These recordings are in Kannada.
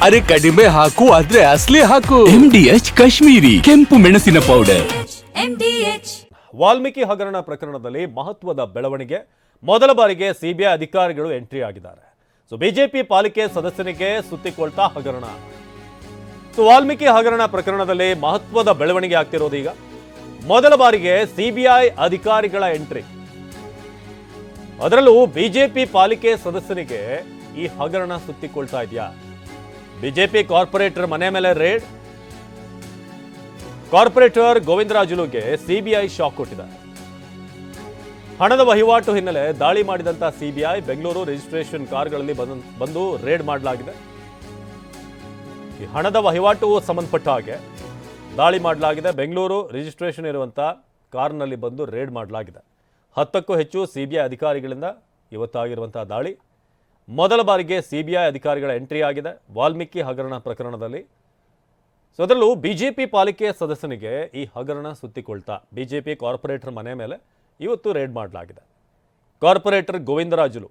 ಅರೆ ಕಡಿಮೆ ಹಾಕು ಆದ್ರೆ ಅಸಲಿ ಹಾಕು. MDH ಕಾಶ್ಮೀರಿ ಕೆಂಪು ಮೆಣಸಿನ ಪೌಡರ್. ವಾಲ್ಮೀಕಿ ಹಗರಣ ಪ್ರಕರಣದಲ್ಲಿ ಮಹತ್ವದ ಬೆಳವಣಿಗೆ. ಮೊದಲ ಬಾರಿಗೆ ಸಿಬಿಐ ಅಧಿಕಾರಿಗಳು ಎಂಟ್ರಿ ಆಗಿದ್ದಾರೆ. ಬಿಜೆಪಿ ಪಾಲಿಕೆ ಸದಸ್ಯನಿಗೆ ಸುತ್ತಿಕೊಳ್ತಾ ಹಗರಣ. ವಾಲ್ಮೀಕಿ ಹಗರಣ ಪ್ರಕರಣದಲ್ಲಿ ಮಹತ್ವದ ಬೆಳವಣಿಗೆ ಆಗ್ತಿರೋದು ಈಗ. ಮೊದಲ ಬಾರಿಗೆ ಸಿಬಿಐ ಅಧಿಕಾರಿಗಳ ಎಂಟ್ರಿ. ಅದರಲ್ಲೂ ಬಿಜೆಪಿ ಪಾಲಿಕೆ ಸದಸ್ಯನಿಗೆ ಈ ಹಗರಣ ಸುತ್ತಿಕೊಳ್ತಾ ಇದೆಯಾ? ಬಿಜೆಪಿ ಕಾರ್ಪೊರೇಟರ್ ಮನೆ ಮೇಲೆ ರೇಡ್. ಕಾರ್ಪೊರೇಟರ್ ಗೋವಿಂದರಾಜುಲುಗೆ ಸಿಬಿಐ ಶಾಕ್ ಕೊಟ್ಟಿದೆ. ಹಣದ ವಹಿವಾಟು ಹಿನ್ನೆಲೆ ದಾಳಿ ಮಾಡಿದಂತ ಸಿಬಿಐ ಬೆಂಗಳೂರು ರಿಜಿಸ್ಟ್ರೇಷನ್ ಕಾರ್ಗಳಲ್ಲಿ ಬಂದು ರೇಡ್ ಮಾಡಲಾಗಿದೆ. ಈ ಹಣದ ವಹಿವಾಟು ಸಂಬಂಧಪಟ್ಟ ಹಾಗೆ ದಾಳಿ ಮಾಡಲಾಗಿದೆ. ಬೆಂಗಳೂರು ರಿಜಿಸ್ಟ್ರೇಷನ್ ಇರುವಂತ ಕಾರ್ನಲ್ಲಿ ಬಂದು ರೇಡ್ ಮಾಡಲಾಗಿದೆ. 10ಕ್ಕೂ ಹೆಚ್ಚು ಸಿಬಿಐ ಅಧಿಕಾರಿಗಳಿಂದ ಇವತ್ತಾಗಿರುವಂತಹ ದಾಳಿ. ಮೊದಲ ಬಾರಿಗೆ ಸಿಬಿಐ ಅಧಿಕಾರಿಗಳ ಎಂಟ್ರಿ ಆಗಿದೆ ವಾಲ್ಮೀಕಿ ಹಗರಣ ಪ್ರಕರಣದಲ್ಲಿ. ಅದರಲ್ಲೂ ಬಿಜೆಪಿ ಪಾಲಿಕೆ ಸದಸ್ಯನಿಗೆ ಈ ಹಗರಣ ಸುತ್ತಿಕೊಳ್ತಾ ಬಿಜೆಪಿ ಕಾರ್ಪೊರೇಟರ್ ಮನೆ ಮೇಲೆ ಇವತ್ತು ರೇಡ್ ಮಾಡಲಾಗಿದೆ. ಕಾರ್ಪೊರೇಟರ್ ಗೋವಿಂದರಾಜುಲು.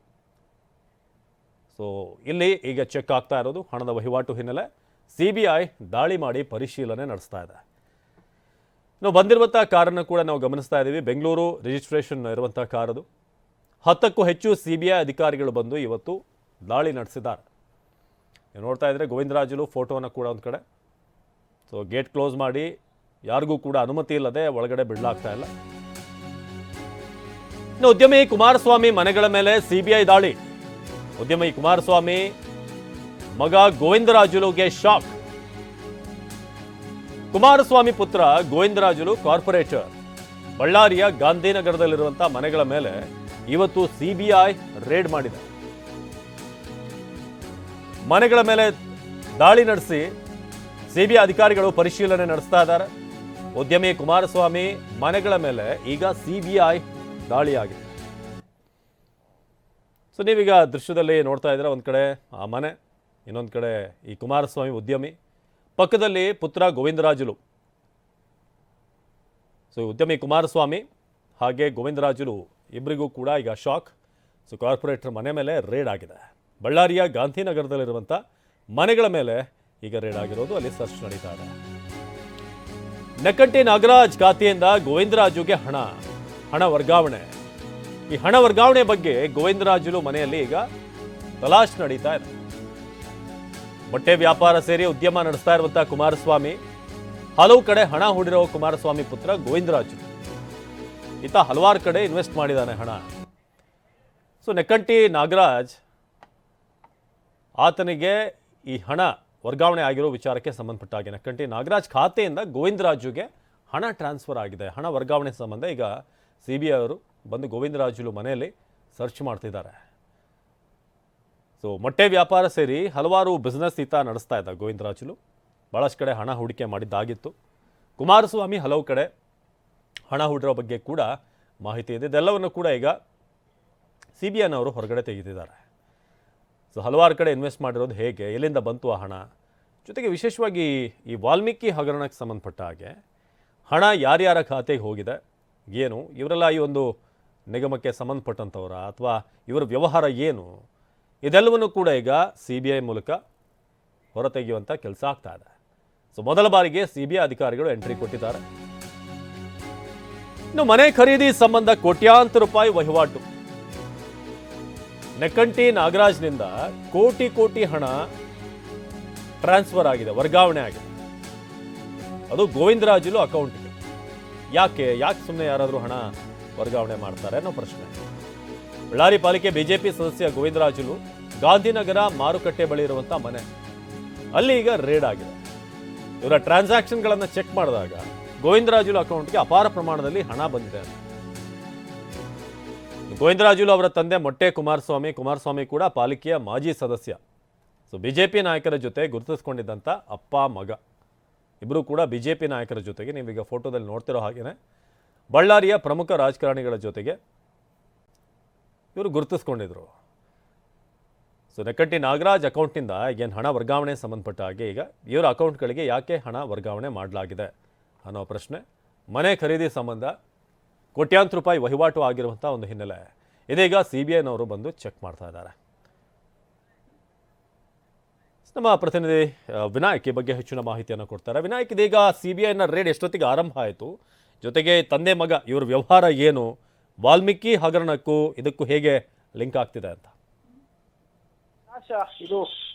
ಇಲ್ಲಿ ಈಗ ಚೆಕ್ ಆಗ್ತಾ ಇರೋದು ಹಣದ ವಹಿವಾಟು ಹಿನ್ನೆಲೆ ಸಿಬಿಐ ದಾಳಿ ಮಾಡಿ ಪರಿಶೀಲನೆ ನಡೆಸ್ತಾ ಇದೆ. ನಾವು ಬಂದಿರುವಂತಹ ಕಾರನ್ನು ಕೂಡ ನಾವು ಗಮನಿಸ್ತಾ ಇದ್ದೀವಿ. ಬೆಂಗಳೂರು ರಿಜಿಸ್ಟ್ರೇಷನ್ ಇರುವಂತಹ ಕಾರದು. 10ಕ್ಕೂ ಹೆಚ್ಚು ಸಿಬಿಐ ಅಧಿಕಾರಿಗಳು ಬಂದು ಇವತ್ತು ದಾಳಿ ನಡೆಸಿದ್ದಾರೆ. ನೀವು ನೋಡ್ತಾ ಇದ್ರೆ ಗೋವಿಂದರಾಜುಲು ಫೋಟೋನ ಕೂಡ ಒಂದು ಕಡೆ. ಗೇಟ್ ಕ್ಲೋಸ್ ಮಾಡಿ ಯಾರಿಗೂ ಕೂಡ ಅನುಮತಿ ಇಲ್ಲದೆ ಒಳಗಡೆ ಬಿಡಲಾಗ್ತಾ ಇಲ್ಲ. ಇನ್ನು ಉದ್ಯಮಿ ಕುಮಾರಸ್ವಾಮಿ ಮನೆಗಳ ಮೇಲೆ ಸಿಬಿಐ ದಾಳಿ. ಉದ್ಯಮಿ ಕುಮಾರಸ್ವಾಮಿ ಮಗ ಗೋವಿಂದರಾಜುಲುಗೆ ಶಾಕ್. ಕುಮಾರಸ್ವಾಮಿ ಪುತ್ರ ಗೋವಿಂದರಾಜುಲು ಕಾರ್ಪೊರೇಟರ್ ಬಳ್ಳಾರಿಯ ಗಾಂಧಿನಗರದಲ್ಲಿರುವಂತಹ ಮನೆಗಳ ಮೇಲೆ ಇವತ್ತು ಸಿಬಿಐ ರೇಡ್ ಮಾಡಿದೆ. ಮನೆಗಳ ಮೇಲೆ ದಾಳಿ ನಡೆಸಿ ಸಿಬಿಐ ಅಧಿಕಾರಿಗಳು ಪರಿಶೀಲನೆ ನಡೆಸ್ತಾ ಇದ್ದಾರೆ. ಉದ್ಯಮಿ ಕುಮಾರಸ್ವಾಮಿ ಮನೆಗಳ ಮೇಲೆ ಈಗ ಸಿಬಿಐ ದಾಳಿಯಾಗಿದೆ. ನೀವೀಗ ದೃಶ್ಯದಲ್ಲಿ ನೋಡ್ತಾ ಇದ್ದೀರಾ, ಒಂದು ಕಡೆ ಆ ಮನೆ, ಇನ್ನೊಂದು ಕಡೆ ಈ ಕುಮಾರಸ್ವಾಮಿ ಉದ್ಯಮಿ, ಪಕ್ಕದಲ್ಲಿ ಪುತ್ರ ಗೋವಿಂದರಾಜುಲು. ಉದ್ಯಮಿ ಕುಮಾರಸ್ವಾಮಿ ಹಾಗೆ ಗೋವಿಂದರಾಜುಲು ಇಬ್ಬರಿಗೂ ಕೂಡ ಈಗ ಶಾಕ್. ಕಾರ್ಪೊರೇಟರ್ ಮನೆ ಮೇಲೆ ರೇಡ್ ಆಗಿದೆ. ಬಳ್ಳಾರಿಯ ಗಾಂಧಿನಗರದಲ್ಲಿರುವಂಥ ಮನೆಗಳ ಮೇಲೆ ಈಗ ರೇಡ್ ಆಗಿರೋದು. ಅಲ್ಲಿ ಸರ್ಚ್ ನಡೀತಾ ಇದೆ. ನಕ್ಕಂಟಿ ನಾಗರಾಜ್ ಖಾತೆಯಿಂದ ಗೋವಿಂದರಾಜುಗೆ ಹಣ ವರ್ಗಾವಣೆ. ಈ ಹಣ ವರ್ಗಾವಣೆ ಬಗ್ಗೆ ಗೋವಿಂದರಾಜುಲು ಮನೆಯಲ್ಲಿ ಈಗ ತಲಾಶ್ ನಡೀತಾ ಇದೆ. ಬಟ್ಟೆ ವ್ಯಾಪಾರ ಸೇರಿ ಉದ್ಯಮ ನಡೆಸ್ತಾ ಇರುವಂತಹ ಕುಮಾರಸ್ವಾಮಿ, ಹಲವು ಕಡೆ ಹಣ ಹೂಡಿರೋ ಕುಮಾರಸ್ವಾಮಿ ಪುತ್ರ ಗೋವಿಂದರಾಜು ಈತ ಹಲವಾರು ಕಡೆ ಇನ್ವೆಸ್ಟ್ ಮಾಡಿದ್ದಾನೆ ಹಣ. ನೆಕ್ಕಂಟಿ ನಾಗರಾಜ್ ಆತನಿಗೆ ಈ ಹಣ ವರ್ಗಾವಣೆ ಆಗಿರೋ ವಿಚಾರಕ್ಕೆ ಸಂಬಂಧಪಟ್ಟ ಹಾಗೆ ನೆಕ್ಕಂಟಿ ನಾಗರಾಜ್ ಖಾತೆಯಿಂದ ಗೋವಿಂದರಾಜುಗೆ ಹಣ ಟ್ರಾನ್ಸ್ಫರ್ ಆಗಿದೆ. ಹಣ ವರ್ಗಾವಣೆ ಸಂಬಂಧ ಈಗ ಸಿಬಿಐ ಅವರು ಬಂದು ಗೋವಿಂದರಾಜುಲು ಮನೆಯಲ್ಲಿ ಸರ್ಚ್ ಮಾಡ್ತಿದ್ದಾರೆ. ಮೊಟ್ಟೆ ವ್ಯಾಪಾರ ಸೇರಿ ಹಲವಾರು ಬಿಸ್ನೆಸ್ ಈತ ನಡೆಸ್ತಾ ಇದ್ದ ಗೋವಿಂದರಾಜುಲು. ಭಾಳಷ್ಟು ಕಡೆ ಹಣ ಹೂಡಿಕೆ ಮಾಡಿದ್ದಾಗಿತ್ತು. ಕುಮಾರಸ್ವಾಮಿ ಹಲವು ಕಡೆ ಹಣ ಹೂಡಿರೋ ಬಗ್ಗೆ ಕೂಡ ಮಾಹಿತಿ ಇದೆ. ಇದೆಲ್ಲವನ್ನು ಕೂಡ ಈಗ ಸಿಬಿಐನವರು ಹೊರಗಡೆ ತೆಗೆದಿದ್ದಾರೆ. ಹಲವಾರು ಕಡೆ ಇನ್ವೆಸ್ಟ್ ಮಾಡಿರೋದು ಹೇಗೆ, ಎಲ್ಲಿಂದ ಬಂತು ಆ ಹಣ, ಜೊತೆಗೆ ವಿಶೇಷವಾಗಿ ಈ ವಾಲ್ಮೀಕಿ ಹಗರಣಕ್ಕೆ ಸಂಬಂಧಪಟ್ಟ ಹಾಗೆ ಹಣ ಯಾರ್ಯಾರ ಖಾತೆಗೆ ಹೋಗಿದೆ, ಏನು ಇವರೆಲ್ಲ ಈ ಒಂದು ನಿಗಮಕ್ಕೆ ಸಂಬಂಧಪಟ್ಟಂಥವರ ಅಥವಾ ಇವರ ವ್ಯವಹಾರ ಏನು, ಇದೆಲ್ಲವನ್ನು ಕೂಡ ಈಗ ಸಿಬಿಐ ಮೂಲಕ ಹೊರತೆಗೆಯುವಂಥ ಕೆಲಸ ಆಗ್ತಾ ಇದೆ. ಮೊದಲ ಬಾರಿಗೆ ಸಿಬಿಐ ಅಧಿಕಾರಿಗಳು ಎಂಟ್ರಿ ಕೊಟ್ಟಿದ್ದಾರೆ. ಇನ್ನು ಮನೆ ಖರೀದಿ ಸಂಬಂಧ ಕೋಟ್ಯಾಂತರ ರೂಪಾಯಿ ವಹಿವಾಟು. ನೆಕ್ಕಂಟಿ ನಾಗರಾಜ್ನಿಂದ ಕೋಟಿ ಹಣ ಟ್ರಾನ್ಸ್ಫರ್ ಆಗಿದೆ, ವರ್ಗಾವಣೆ ಆಗಿದೆ. ಅದು ಗೋವಿಂದರಾಜುಲು ಅಕೌಂಟ್ಗೆ. ಯಾಕೆ ಸುಮ್ಮನೆ ಯಾರಾದರೂ ಹಣ ವರ್ಗಾವಣೆ ಮಾಡ್ತಾರೆ ಅನ್ನೋ ಪ್ರಶ್ನೆ. ಬಳ್ಳಾರಿ ಪಾಲಿಕೆ ಬಿಜೆಪಿ ಸದಸ್ಯ ಗೋವಿಂದರಾಜುಲು ಗಾಂಧಿನಗರ ಮಾರುಕಟ್ಟೆ ಬಳಿ ಇರುವಂಥ ಮನೆ, ಅಲ್ಲಿ ಈಗ ರೇಡ್ ಆಗಿದೆ. ಇವರ ಟ್ರಾನ್ಸಾಕ್ಷನ್ಗಳನ್ನು ಚೆಕ್ ಮಾಡಿದಾಗ ಗೋವಿಂದರಾಜುಲು ಅಕೌಂಟ್ಗೆ ಅಪಾರ ಪ್ರಮಾಣದಲ್ಲಿ ಹಣ ಬಂದಿದೆ. ಗೋವಿಂದರಾಜುಲು ಅವರ ತಂದೆ ಮೊಟ್ಟೆ ಕುಮಾರಸ್ವಾಮಿ ಕೂಡ ಪಾಲಿಕೆಯ ಮಾಜಿ ಸದಸ್ಯ. ಬಿಜೆಪಿ ನಾಯಕರ ಜೊತೆ ಗುರುತಿಸ್ಕೊಂಡಿದ್ದಂಥ ಅಪ್ಪ ಮಗ ಇಬ್ಬರು ಕೂಡ ಬಿಜೆಪಿ ನಾಯಕರ ಜೊತೆಗೆ, ನೀವೀಗ ಫೋಟೋದಲ್ಲಿ ನೋಡ್ತಿರೋ ಹಾಗೇನೆ ಬಳ್ಳಾರಿಯ ಪ್ರಮುಖ ರಾಜಕಾರಣಿಗಳ ಜೊತೆಗೆ ಇವರು ಗುರುತಿಸ್ಕೊಂಡಿದ್ರು. ನೆಕ್ಕಂಟಿ ನಾಗರಾಜ್ ಅಕೌಂಟ್ನಿಂದ ಏನು ಹಣ ವರ್ಗಾವಣೆ ಸಂಬಂಧಪಟ್ಟ ಹಾಗೆ ಈಗ ಇವರ ಅಕೌಂಟ್ಗಳಿಗೆ ಯಾಕೆ ಹಣ ವರ್ಗಾವಣೆ ಮಾಡಲಾಗಿದೆ ಅನ್ನೋ ಪ್ರಶ್ನೆ. ಮನೆ ಖರೀದಿ ಸಂಬಂಧ ಕೋಟ್ಯಾಂತರ ರೂಪಾಯಿ ವಹಿವಾಟು ಆಗಿರುವಂಥ ಒಂದು ಹಿನ್ನೆಲೆ ಇದೀಗ ಸಿಬಿಐನವರು ಬಂದು ಚೆಕ್ ಮಾಡ್ತಾ ಇದ್ದಾರೆ. ನಮ್ಮ ಪ್ರತಿನಿಧಿ ವಿನಾಯಕ್ ಈ ಬಗ್ಗೆ ಹೆಚ್ಚಿನ ಮಾಹಿತಿಯನ್ನು ಕೊಡ್ತಾರೆ. ವಿನಾಯಕ್, ಇದೀಗ CBIನ ರೇಡ್ ಎಷ್ಟೊತ್ತಿಗೆ ಆರಂಭ ಆಯಿತು, ಜೊತೆಗೆ ತಂದೆ ಮಗ ಇವ್ರ ವ್ಯವಹಾರ ಏನು, ವಾಲ್ಮೀಕಿ ಹಗರಣಕ್ಕೂ ಇದಕ್ಕೂ ಹೇಗೆ ಲಿಂಕ್ ಆಗ್ತಿದೆ ಅಂತ? ಇದು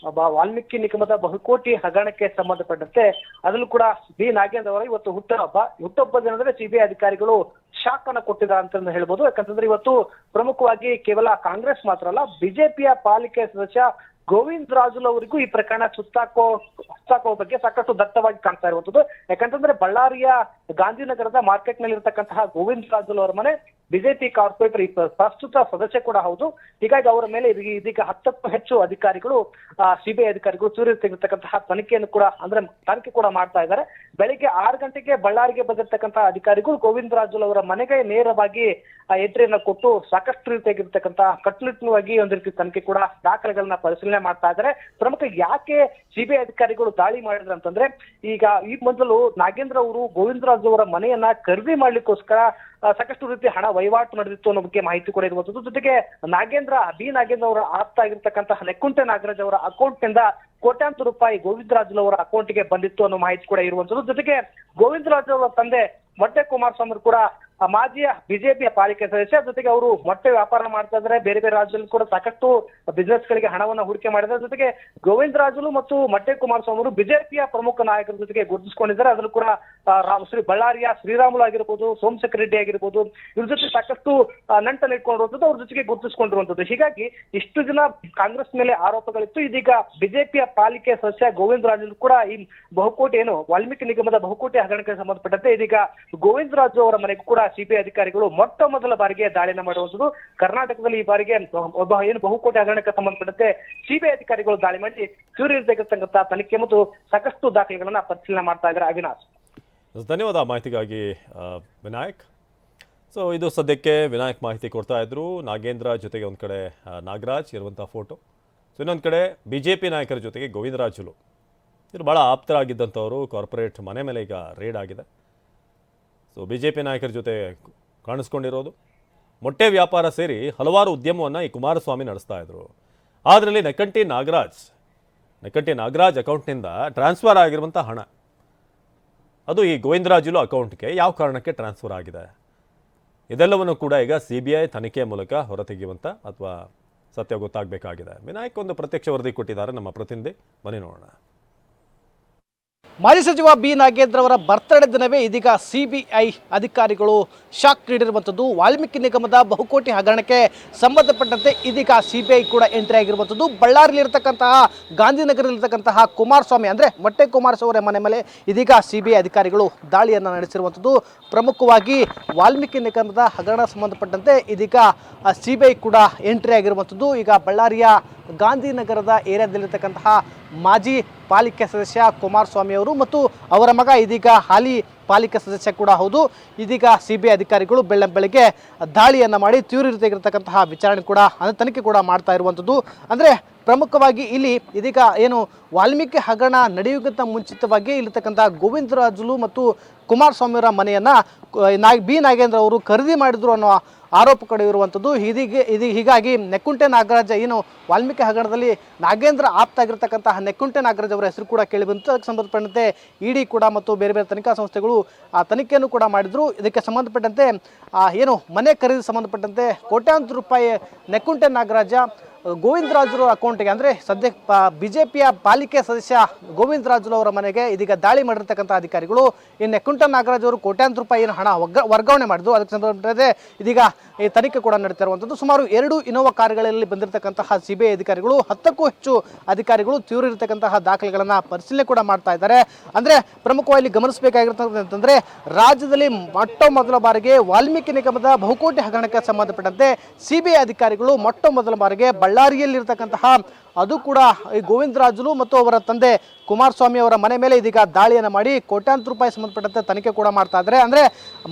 ವಾಲ್ಮೀಕಿ ನಿಗಮದ ಬಹುಕೋಟಿ ಹಗರಣಕ್ಕೆ ಸಂಬಂಧಪಟ್ಟಂತೆ ಅದರಲ್ಲೂ ಕೂಡ ಬಿ ನಾಗೇಂದ್ರ ಅವರ ಇವತ್ತು ಹುಟ್ಟುಹಬ್ಬ ದಿನದಲ್ಲಿ CBI ಅಧಿಕಾರಿಗಳು ಶಾಕ್ ಅನ್ನ ಕೊಟ್ಟಿದ್ದಾರೆ ಅಂತ ಹೇಳ್ಬೋದು. ಯಾಕಂತಂದ್ರೆ ಇವತ್ತು ಪ್ರಮುಖವಾಗಿ ಕೇವಲ ಕಾಂಗ್ರೆಸ್ ಮಾತ್ರ ಅಲ್ಲ, ಬಿಜೆಪಿಯ ಪಾಲಿಕೆ ಸದಸ್ಯ ಗೋವಿಂದ ರಾಜುಲು ಅವರಿಗೂ ಈ ಪ್ರಕರಣ ಸುತ್ತಾಕೋ ಬಗ್ಗೆ ಸಾಕಷ್ಟು ದಟ್ಟವಾಗಿ ಕಾಣ್ತಾ ಇರುವಂತದ್ದು. ಯಾಕಂತಂದ್ರೆ ಬಳ್ಳಾರಿಯ ಗಾಂಧಿನಗರದ ಮಾರ್ಕೆಟ್ ನಲ್ಲಿ ಇರತಕ್ಕಂತಹ ಗೋವಿಂದ ರಾಜುಲು ಅವರ ಮನೆ ಬಿಜೆಪಿ ಕಾರ್ಪೊರೇಟರ್ ಪ್ರಸ್ತುತ ಸದಸ್ಯ ಕೂಡ ಹೌದು. ಹೀಗಾಗಿ ಅವರ ಮೇಲೆ ಇದೀಗ 10ಕ್ಕೂ ಹೆಚ್ಚು ಅಧಿಕಾರಿಗಳು CBI ಅಧಿಕಾರಿಗಳು ತೆಗೆದಿರ್ತಕ್ಕಂತಹ ತನಿಖೆ ಕೂಡ ಮಾಡ್ತಾ ಇದ್ದಾರೆ. ಬೆಳಿಗ್ಗೆ 6 ಗಂಟೆಗೆ ಬಳ್ಳಾರಿಗೆ ಬಂದಿರತಕ್ಕಂತಹ ಅಧಿಕಾರಿಗಳು ಗೋವಿಂದ ರಾಜುಲು ಅವರ ಮನೆಗೆ ನೇರವಾಗಿ ಎಂಟ್ರಿಯನ್ನ ಕೊಟ್ಟು ಸಾಕಷ್ಟು ರೀತಿಯಾಗಿರ್ತಕ್ಕಂತಹ ಕಟ್ಟುನಿಟ್ಟಿನವಾಗಿ ಒಂದು ರೀತಿ ತನಿಖೆ ಕೂಡ ದಾಖಲೆಗಳನ್ನ ಪರಿಶೀಲನೆ ಮಾಡ್ತಾ ಇದ್ದಾರೆ. ಪ್ರಮುಖ ಯಾಕೆ CBI ಅಧಿಕಾರಿಗಳು ದಾಳಿ ಮಾಡಿದ್ರು ಅಂತಂದ್ರೆ, ಈಗ ಈ ಮೊದಲು ನಾಗೇಂದ್ರ ಅವರು ಗೋವಿಂದ ರಾಜು ಅವರ ಮನೆಯನ್ನ ಖರೀದಿ ಮಾಡ್ಲಿಕ್ಕೋಸ್ಕರ ಸಾಕಷ್ಟು ರೀತಿ ಹಣ ವಹಿವಾಟು ನಡೆದಿತ್ತು ಅನ್ನೋ ಬಗ್ಗೆ ಮಾಹಿತಿ ಕೂಡ ಇರುವಂತದ್ದು. ಜೊತೆಗೆ ಬಿ ನಾಗೇಂದ್ರ ಅವರ ಆಪ್ತ ಆಗಿರ್ತಕ್ಕಂತಹ ನೆಕ್ಕುಂಟೆ ನಾಗರಾಜ್ ಅವರ ಅಕೌಂಟ್ ನಿಂದ ಕೋಟ್ಯಾಂತರ ರೂಪಾಯಿ ಗೋವಿಂದ ರಾಜುಲು ಅವರ ಅಕೌಂಟ್ಗೆ ಬಂದಿತ್ತು ಅನ್ನೋ ಮಾಹಿತಿ ಕೂಡ ಇರುವಂತದ್ದು. ಜೊತೆಗೆ ಗೋವಿಂದ ರಾಜು ಅವರ ತಂದೆ ಮೊಟ್ಟೆ ಕುಮಾರಸ್ವಾಮಿ ಕೂಡ ಮಾಜಿಯ ಬಿಜೆಪಿಯ ಪಾಲಿಕೆ ಸದಸ್ಯ. ಜೊತೆಗೆ ಅವರು ಮೊಟ್ಟೆ ವ್ಯಾಪಾರ ಮಾಡ್ತಾ ಇದ್ದಾರೆ, ಬೇರೆ ಬೇರೆ ರಾಜ್ಯದಲ್ಲಿ ಕೂಡ ಸಾಕಷ್ಟು ಬಿಸ್ನೆಸ್ ಗಳಿಗೆ ಹಣವನ್ನ ಹೂಡಿಕೆ ಮಾಡಿದ್ದಾರೆ. ಜೊತೆಗೆ ಗೋವಿಂದ ರಾಜುಲು ಮತ್ತು ಮೊಟ್ಟೆ ಕುಮಾರಸ್ವಾಮಿ ಅವರು ಬಿಜೆಪಿಯ ಪ್ರಮುಖ ನಾಯಕರ ಜೊತೆಗೆ ಗುರುತಿಸಿಕೊಂಡಿದ್ದಾರೆ. ಅದನ್ನು ಕೂಡ ಬಳ್ಳಾರಿಯ ಶ್ರೀರಾಮುಲು ಆಗಿರ್ಬೋದು, ಸೋಮಶೇಖರ್ ರೆಡ್ಡಿ ಆಗಿರ್ಬೋದು, ಇವ್ರ ಜೊತೆ ಸಾಕಷ್ಟು ನಂಟನ್ನು ಇಟ್ಕೊಂಡಿರುವಂತದ್ದು, ಅವ್ರ ಜೊತೆಗೆ ಗುರುತಿಸಿಕೊಂಡಿರುವಂತದ್ದು. ಹೀಗಾಗಿ ಇಷ್ಟು ದಿನ ಕಾಂಗ್ರೆಸ್ ಮೇಲೆ ಆರೋಪಗಳಿತ್ತು. ಇದೀಗ ಬಿಜೆಪಿಯ ಪಾಲಿಕೆ ಸದಸ್ಯ ಗೋವಿಂದ ರಾಜುಲು ಕೂಡ ಈ ಬಹುಕೋಟಿ ವಾಲ್ಮೀಕಿ ನಿಗಮದ ಬಹುಕೋಟಿ ಹಗರಣಕ್ಕೆ ಸಂಬಂಧಪಟ್ಟಂತೆ ಇದೀಗ ಗೋವಿಂದ ರಾಜು ಅವರ ಮನೆಗೂ ಕೂಡ CBI ಅಧಿಕಾರಿಗಳು ಮೊಟ್ಟ ಮೊದಲ ಬಾರಿಗೆ ದಾಳಿನ ಮಾಡುವಂಥದ್ದು. ಕರ್ನಾಟಕದಲ್ಲಿ ಈ ಬಾರಿಗೆ ಬಹುಕೋಟಿ ಹಗರಣಕ್ಕೆ ಸಂಬಂಧಪಟ್ಟಂತೆ CBI ಅಧಿಕಾರಿಗಳು ದಾಳಿ ಮಾಡಿ ಚೂರಿರ್ತಕ್ಕಂಥ ತನಿಖೆ ಮತ್ತು ಸಾಕಷ್ಟು ದಾಖಲೆಗಳನ್ನ ಪರಿಶೀಲನೆ ಮಾಡ್ತಾ ಇದ್ದಾರೆ. ಅವಿನಾಶ್, ಧನ್ಯವಾದ ಮಾಹಿತಿಗಾಗಿ ವಿನಾಯಕ್. ಸೊ ಇದು ಸದ್ಯಕ್ಕೆ ವಿನಾಯಕ್ ಮಾಹಿತಿ ಕೊಡ್ತಾ ಇದ್ರು. ನಾಗೇಂದ್ರ ಜೊತೆಗೆ ಒಂದು ಕಡೆ ನಾಗರಾಜ್ ಇರುವಂಥ ಫೋಟೋ, ಸೊ ಇನ್ನೊಂದು ಕಡೆ BJP ನಾಯಕರ ಜೊತೆಗೆ ಗೋವಿಂದ ರಾಜುಲು ಇವರು ಭಾಳ ಆಪ್ತರಾಗಿದ್ದಂಥವರು. ಕಾರ್ಪೊರೇಟ್ ಮನೆ ಮೇಲೆ ಈಗ ರೇಡ್ ಆಗಿದೆ. ಸೊ BJP ನಾಯಕರ ಜೊತೆ ಕಾಣಿಸ್ಕೊಂಡಿರೋದು. ಮೊಟ್ಟೆ ವ್ಯಾಪಾರ ಸೇರಿ ಹಲವಾರು ಉದ್ಯಮವನ್ನು ಈ ಕುಮಾರಸ್ವಾಮಿ ನಡೆಸ್ತಾ ಇದ್ರು. ಅದರಲ್ಲಿ ನೆಕ್ಕಂಟಿ ನಾಗರಾಜ್ ಅಕೌಂಟ್ನಿಂದ ಟ್ರಾನ್ಸ್ಫರ್ ಆಗಿರುವಂಥ ಹಣ ಅದು ಈ ಗೋವಿಂದರಾಜುಲು ಅಕೌಂಟ್ಗೆ ಯಾವ ಕಾರಣಕ್ಕೆ ಟ್ರಾನ್ಸ್ಫರ್ ಆಗಿದೆ, ಇದೆಲ್ಲವನ್ನು ಕೂಡ ಈಗ CBI ತನಿಖೆ ಮೂಲಕ ಹೊರತೆಗೆಯುವಂಥ ಅಥವಾ ಸತ್ಯ ಗೊತ್ತಾಗಬೇಕಾಗಿದೆ. ವಿನಾಯಕ್ ಒಂದು ಪ್ರತ್ಯಕ್ಷ ವರದಿ ಕೊಟ್ಟಿದ್ದಾರೆ ನಮ್ಮ ಪ್ರತಿನಿಧಿ, ಬನ್ನಿ ನೋಡೋಣ. ಮಾಜಿ ಸಚಿವ ಬಿ ನಾಗೇಂದ್ರ ಅವರ ಬರ್ತಡೇ ದಿನವೇ ಇದೀಗ CBI ಅಧಿಕಾರಿಗಳು ಶಾಕ್ ನೀಡಿರುವಂಥದ್ದು. ವಾಲ್ಮೀಕಿ ನಿಗಮದ ಬಹುಕೋಟಿ ಹಗರಣಕ್ಕೆ ಸಂಬಂಧಪಟ್ಟಂತೆ ಇದೀಗ CBI ಕೂಡ ಎಂಟ್ರಿ ಆಗಿರುವಂಥದ್ದು. ಬಳ್ಳಾರಿಯಲ್ಲಿರ್ತಕ್ಕಂತಹ ಗಾಂಧಿನಗರದಲ್ಲಿರ್ತಕ್ಕಂತಹ ಕುಮಾರಸ್ವಾಮಿ ಅಂದರೆ ಮೊಟ್ಟೆ ಕುಮಾರಸ್ವಾಮಿ ಅವರ ಮನೆ ಮೇಲೆ ಇದೀಗ CBI ಅಧಿಕಾರಿಗಳು ದಾಳಿಯನ್ನು ನಡೆಸಿರುವಂಥದ್ದು. ಪ್ರಮುಖವಾಗಿ ವಾಲ್ಮೀಕಿ ನಿಗಮದ ಹಗರಣ ಸಂಬಂಧಪಟ್ಟಂತೆ ಇದೀಗ CBI ಕೂಡ ಎಂಟ್ರಿ ಆಗಿರುವಂಥದ್ದು. ಈಗ ಬಳ್ಳಾರಿಯ ಗಾಂಧಿನಗರದ ಏರಿಯಾದಲ್ಲಿರ್ತಕ್ಕಂತಹ ಮಾಜಿ ಪಾಲಿಕೆ ಸದಸ್ಯ ಕುಮಾರಸ್ವಾಮಿ ಅವರು ಮತ್ತು ಅವರ ಮಗ ಇದೀಗ ಹಾಲಿ ಪಾಲಿಕೆ ಸದಸ್ಯ ಕೂಡ ಹೌದು. ಇದೀಗ CBI ಅಧಿಕಾರಿಗಳು ಬೆಳಗ್ಗೆ ದಾಳಿಯನ್ನು ಮಾಡಿ ತೀವ್ರ ರೀತಿಯಾಗಿರ್ತಕ್ಕಂತಹ ವಿಚಾರಣೆ ಕೂಡ ತನಿಖೆ ಕೂಡ ಮಾಡ್ತಾ ಇರುವಂಥದ್ದು. ಅಂದರೆ ಪ್ರಮುಖವಾಗಿ ಇಲ್ಲಿ ಇದೀಗ ವಾಲ್ಮೀಕಿ ಹಗರಣ ನಡೆಯುವುದಕ್ಕಿಂತ ಮುಂಚಿತವಾಗಿ ಇಲ್ಲಿರ್ತಕ್ಕಂಥ ಗೋವಿಂದ ರಾಜುಲು ಮತ್ತು ಕುಮಾರಸ್ವಾಮಿ ಅವರ ಮನೆಯನ್ನು ಬಿ ನಾಗೇಂದ್ರ ಅವರು ಖರೀದಿ ಮಾಡಿದ್ರು ಅನ್ನೋ ಆರೋಪ ಕಡೆ ಇರುವಂಥದ್ದು. ಹೀಗಾಗಿ ನೆಕ್ಕುಂಟೆ ನಾಗರಾಜ ವಾಲ್ಮೀಕಿ ಹಗರಣದಲ್ಲಿ ನಾಗೇಂದ್ರ ಆಪ್ತ ಆಗಿರ್ತಕ್ಕಂತಹ ನೆಕ್ಕುಂಟೆ ನಾಗರಾಜ್ ಅವರ ಹೆಸರು ಕೂಡ ಕೇಳಿ ಬಂತು. ಅದಕ್ಕೆ ಸಂಬಂಧಪಟ್ಟಂತೆ ಇಡಿ ಕೂಡ ಮತ್ತು ಬೇರೆ ಬೇರೆ ತನಿಖಾ ಸಂಸ್ಥೆಗಳು ಆ ತನಿಖೆಯನ್ನು ಕೂಡ ಮಾಡಿದ್ರು. ಇದಕ್ಕೆ ಸಂಬಂಧಪಟ್ಟಂತೆ ಮನೆ ಖರೀದಿ ಸಂಬಂಧಪಟ್ಟಂತೆ ಕೋಟ್ಯಾಂತರ ರೂಪಾಯಿ ನೆಕ್ಕುಂಟೆ ನಾಗರಾಜ ಗೋವಿಂದ ರಾಜುಲು ಅಕೌಂಟ್ಗೆ ಅಂದರೆ ಸದ್ಯ ಬಿಜೆಪಿಯ ಪಾಲಿಕೆ ಸದಸ್ಯ ಗೋವಿಂದ ರಾಜುಲು ಅವರ ಮನೆಗೆ ಇದೀಗ ದಾಳಿ ಮಾಡಿರ್ತಕ್ಕಂಥ ಅಧಿಕಾರಿಗಳು ಈ ನೆಕ್ಕುಂಟ ನಾಗರಾಜ್ ಅವರು ಕೋಟ್ಯಾಂತರ ರೂಪಾಯಿ ಹಣ ವರ್ಗಾವಣೆ ಮಾಡಿದ್ರು. ಅದಕ್ಕೆ ಸಂಬಂಧಪಟ್ಟಂತೆ ಇದೀಗ ಈ ತನಿಖೆ ಕೂಡ ನಡೀತಿರುವಂಥದ್ದು. ಸುಮಾರು 2 ಇನೋವಾ ಕಾರುಗಳಲ್ಲಿ ಬಂದಿರತಕ್ಕಂತಹ CBI ಅಧಿಕಾರಿಗಳು 10ಕ್ಕೂ ಹೆಚ್ಚು ಅಧಿಕಾರಿಗಳು ತೀವ್ರ ಇರತಕ್ಕಂತಹ ದಾಖಲೆಗಳನ್ನು ಪರಿಶೀಲನೆ ಕೂಡ ಮಾಡ್ತಾ ಇದ್ದಾರೆ. ಅಂದರೆ ಪ್ರಮುಖವಾಗಿ ಗಮನಿಸಬೇಕಾಗಿರ್ತಕ್ಕಂಥ ಅಂತಂದರೆ ರಾಜ್ಯದಲ್ಲಿ ಮೊಟ್ಟ ಮೊದಲ ಬಾರಿಗೆ ವಾಲ್ಮೀಕಿ ನಿಗಮದ ಬಹುಕೋಟಿ ಹಗರಣಕ್ಕೆ ಸಂಬಂಧಪಟ್ಟಂತೆ CBI ಅಧಿಕಾರಿಗಳು ಮೊಟ್ಟ ಮೊದಲ ಬಾರಿಗೆ ಬಳ್ಳಾರಿಯಲ್ಲಿರ್ತಕ್ಕಂತಹ ಅದು ಕೂಡ ಈ ಗೋವಿಂದ ರಾಜುಲು ಮತ್ತು ಅವರ ತಂದೆ ಕುಮಾರಸ್ವಾಮಿ ಅವರ ಮನೆ ಮೇಲೆ ಇದೀಗ ದಾಳಿಯನ್ನು ಮಾಡಿ ಕೋಟ್ಯಾಂತರ ರೂಪಾಯಿ ಸಂಬಂಧಪಟ್ಟಂತೆ ತನಿಖೆ ಕೂಡ ಮಾಡ್ತಾ ಇದ್ದಾರೆ. ಅಂದರೆ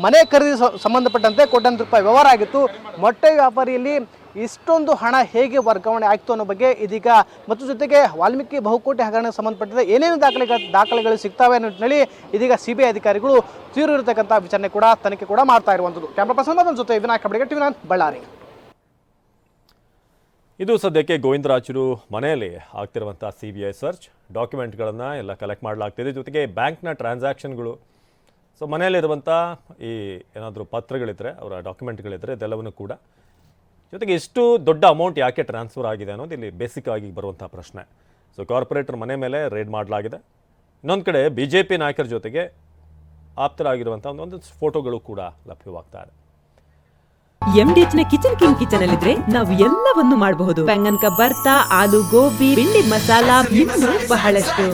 ಮನೆ ಖರೀದಿ ಸಂಬಂಧಪಟ್ಟಂತೆ ಕೋಟ್ಯಾಂತರ ರೂಪಾಯಿ ವ್ಯವಹಾರ ಆಗಿತ್ತು. ಮೊಟ್ಟೆ ವ್ಯಾಪಾರಿಯಲ್ಲಿ ಇಷ್ಟೊಂದು ಹಣ ಹೇಗೆ ವರ್ಗಾವಣೆ ಆಯಿತು ಅನ್ನೋ ಬಗ್ಗೆ ಇದೀಗ ಮತ್ತು ಜೊತೆಗೆ ವಾಲ್ಮೀಕಿ ಬಹುಕೋಟಿ ಹಗರಣಕ್ಕೆ ಸಂಬಂಧಪಟ್ಟಂತೆ ಏನೇನು ದಾಖಲೆಗಳು ಸಿಗ್ತವೆ ಅನ್ನೋ ನಿಟ್ಟಿನಲ್ಲಿ ಇದೀಗ CBI ಅಧಿಕಾರಿಗಳು ತೀವ್ರ ಇರತಕ್ಕಂಥ ವಿಚಾರಣೆ ಕೂಡ ತನಿಖೆ ಕೂಡ ಮಾಡ್ತಾ ಇರುವಂಥದ್ದು. ಕ್ಯಾಮ್ರಾ ಪರ್ಸನ್ ಜೊತೆ ವಿನಾಯಕ್ ಕಬಡಿಗೆ TV9 ಬಳ್ಳಾರಿ. ಇದು ಸದ್ಯಕ್ಕೆ ಗೋವಿಂದರಾಜರು ಮನೆಯಲ್ಲಿ ಆಗ್ತಿರುವಂಥ CBI ಸರ್ಚ್. ಡಾಕ್ಯುಮೆಂಟ್ಗಳನ್ನು ಎಲ್ಲ ಕಲೆಕ್ಟ್ ಮಾಡಲಾಗ್ತಿದೆ. ಜೊತೆಗೆ ಬ್ಯಾಂಕ್ನ ಟ್ರಾನ್ಸಾಕ್ಷನ್ಗಳು, ಸೊ ಮನೆಯಲ್ಲಿರುವಂಥ ಈ ಏನಾದರೂ ಪತ್ರಗಳಿದ್ದರೆ, ಅವರ ಡಾಕ್ಯುಮೆಂಟ್ಗಳಿದ್ದರೆ ಇದೆಲ್ಲವನ್ನು ಕೂಡ, ಜೊತೆಗೆ ಇಷ್ಟು ದೊಡ್ಡ ಅಮೌಂಟ್ ಯಾಕೆ ಟ್ರಾನ್ಸ್ಫರ್ ಆಗಿದೆ ಅನ್ನೋದು ಇಲ್ಲಿ ಬೇಸಿಕ್ ಆಗಿ ಬರುವಂಥ ಪ್ರಶ್ನೆ. ಸೊ ಕಾರ್ಪೊರೇಟರ್ ಮನೆ ಮೇಲೆ ರೇಡ್ ಮಾಡಲಾಗಿದೆ. ಇನ್ನೊಂದು ಕಡೆ BJP ನಾಯಕರ ಜೊತೆಗೆ ಆಪ್ತರಾಗಿರುವಂಥ ಒಂದು ಫೋಟೋಗಳು ಕೂಡ ಲಭ್ಯವಾಗ್ತಾ ಇದೆ. MDH ನ ಕಿಚನ್ ಅಲ್ಲಿದ್ರೆ ನಾವು ಎಲ್ಲವನ್ನು ಮಾಡಬಹುದು. ಬೆಂಗನ್ ಕ ಬರ್ತಾ, ಆಲೂ ಗೋಬಿ, ಭಿಂಡಿ ಮಸಾಲಾ, ಇನ್ನೂ ಬಹಳಷ್ಟು.